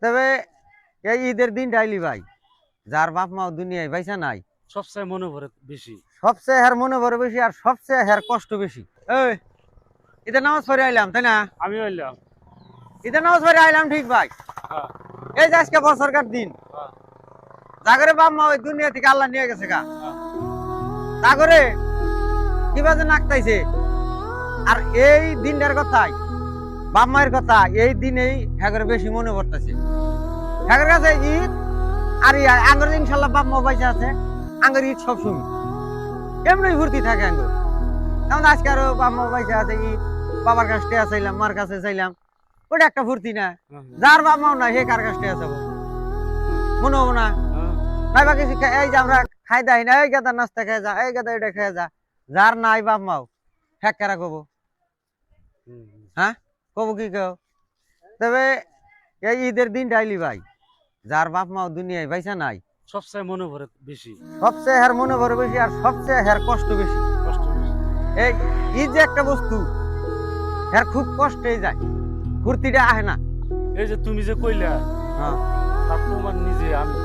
তবে এই ঈদের দিন ডাইলি ভাই যার বাপ মা দুনিয়ায় পয়সা নাই সবচেয়ে মনে পড়ে বেশি। সবচেয়ে হের মনে বড় বেশি আর সবচেয়ে হের কষ্ট বেশি। এই ঈদের নামাজ পড়ে আইলাম তাই না? আমি হইলাম। ঈদের নামাজ পড়ে আইলাম ঠিক ভাই। হ্যাঁ, এই যে আজকে বছরকার দিন হ্যাঁ, জাগরে বাপ মা ওই দুনিয়া থেকে আল্লাহ নিয়ে গেছে গা হ্যাঁ। জাগরে কিভাবে নাকতাইছে। আর এই দিনটার কথাই বাপ মায়ের কথা এই দিনেই হ্যাগরে বেশি মনে পড়তেছে। হ্যাগের কাছে ঈদ আর আঙ্গর ইনশাল্লাহ বাপ মা পয়সা আছে আঙ্গর ঈদ সব সময় এমনি ভর্তি থাকে আঙ্গর। যেমন আজকে আরো বাপ মা পয়সা আছে ঈদ বাবার কাছ থেকে চাইলাম মার কাছে চাইলাম ওটা একটা ফুর্তি না। যার বাপ মাও নাই সে কার কাছ থেকে যাবো মনে হবো না নাই বা কিছু এই যে আমরা খাই দাই না এই গাদা নাস্তা খেয়ে যা এই গাদা এটা খেয়ে যা যার নাই বাপ মাও হ্যাঁ কেরা কবো হ্যাঁ কবো কি কেউ। তবে এই ঈদের দিন ডাইলি ভাই যার বাপ মাও দুনিয়ায় পয়সা নাই সবচেয়ে মনে পড়ে বেশি। সবচেয়ে হের মনে বড় বেশি আর সবচেয়ে হের কষ্ট বেশি। কষ্ট বেশি। এই ঈদ যে একটা বস্তু হের খুব কষ্টেই যায় ফুর্তিটা আহে না। এই যে তুমি যে কইলা হ্যাঁ তার প্রমাণ নিজে আমি।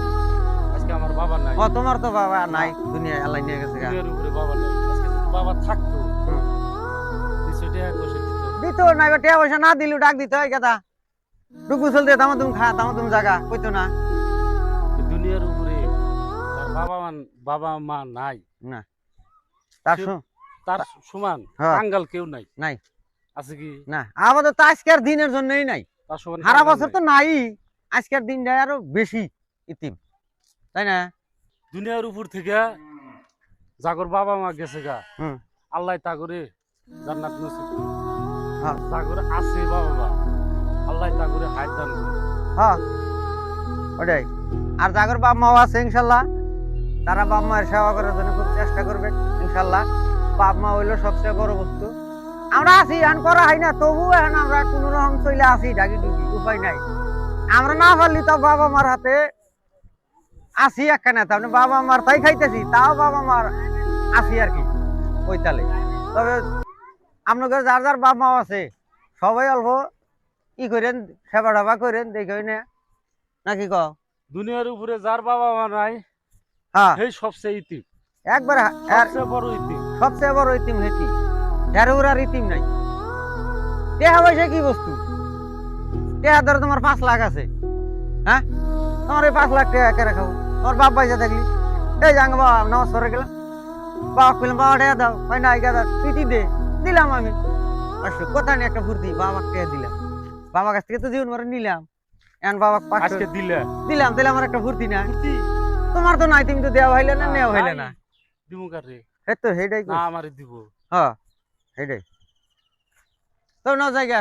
আজকে আমার বাবা নাই। ও তোমার তো বাবা নাই দুনিয়ায় আল্লাহ নিয়ে গেছে গা। দুনিয়ার উপরে বাবা নাই। আজকে যদি বাবা থাকতো হুম। বিষয়টা কষে দিত। দিত নাই বা টিয়া পয়সা না দিলু ডাক দিত এই গাদা টুকু চলতে তামা তুমি খা তামা তুমি জাগা কইতো না। এই দুনিয়ার উপরে তার বাবা মা নাই না তার তার সমান হ্যাঁ। কাঙ্গাল কেউ নাই। নাই আছে কি না আমাদের তো আজকের দিনের জন্যই নাই তার সমান সারা কাঙ্গাল বছর নাই। তো নাই আজকের দিনটা আরো বেশি ইতিম তাই না? দুনিয়ার উপর থেকে জাগর বাবা মা গেছে গা হুম আল্লাহ তাগরে জান্নাত নসিব করুক। হ্যাঁ জাগর আছে বাবা মা আল্লাহ তাগরে হায়াত দান করুক। হ্যাঁ ওটাই। আর জাগর বাপ মাও আছে ইনশাল্লাহ তারা বাপ মায়ের সেবা করার জন্য খুব চেষ্টা করবে ইনশাল্লাহ। বাপ মা হইলো সবচেয়ে বড় বস্তু। আমরা আছি এখন করা হয় না তবু এখন আমরা কোন রকম চলে আসি ডাকি ডুকি উপায় নাই। আমরা না পারলি তো বাবা মার হাতে আসি একখানা তার বাবা মার তাই খাইতেছি তাও বাবা মার আসি আর কি ওই তালে। তবে আপনাদের যার যার বাপ মাও আছে সবাই অল্প ই করেন সেবা টেবা করেন দেখে না নাকি ক। দুনিয়ার উপরে যার বাবা মা নাই হ্যাঁ সেই সবচেয়ে ইতিম। একবার সবচেয়ে বড় ইতিম। সবচেয়ে বড় ইতিম হেতি এর উপর আর ইতিম নাই। টেহা পয়সা কি বস্তু? টেহা ধরো তোমার 5 লাখ আছে হ্যাঁ তোমার এই 5 লাখ টাকা কে রাখাবো? তোমার বাপ পয়সা থাকলি এই যাঙ্গ বাবা নামাজ পড়ে গেলাম বাবা কইলাম বাবা টেহা দাও হয় না গাদা পিটি দে দিলাম আমি পাঁচশো কোথা নিয়ে একটা ফুর্তি বাবা টেহা দিলাম বাবার কাছ থেকে তো জীবন ভরে নিলাম এখন বাবা 500 আজকে দিলে দিলাম তাহলে আমার একটা ফুর্তি না। তোমার তো নাই তুমি তো দেওয়া হইলে না নেওয়া হইলে না। দিমু কারে এই তো হেডাই না আমারে দিব। হ্যাঁ হেডাই তো না জায়গা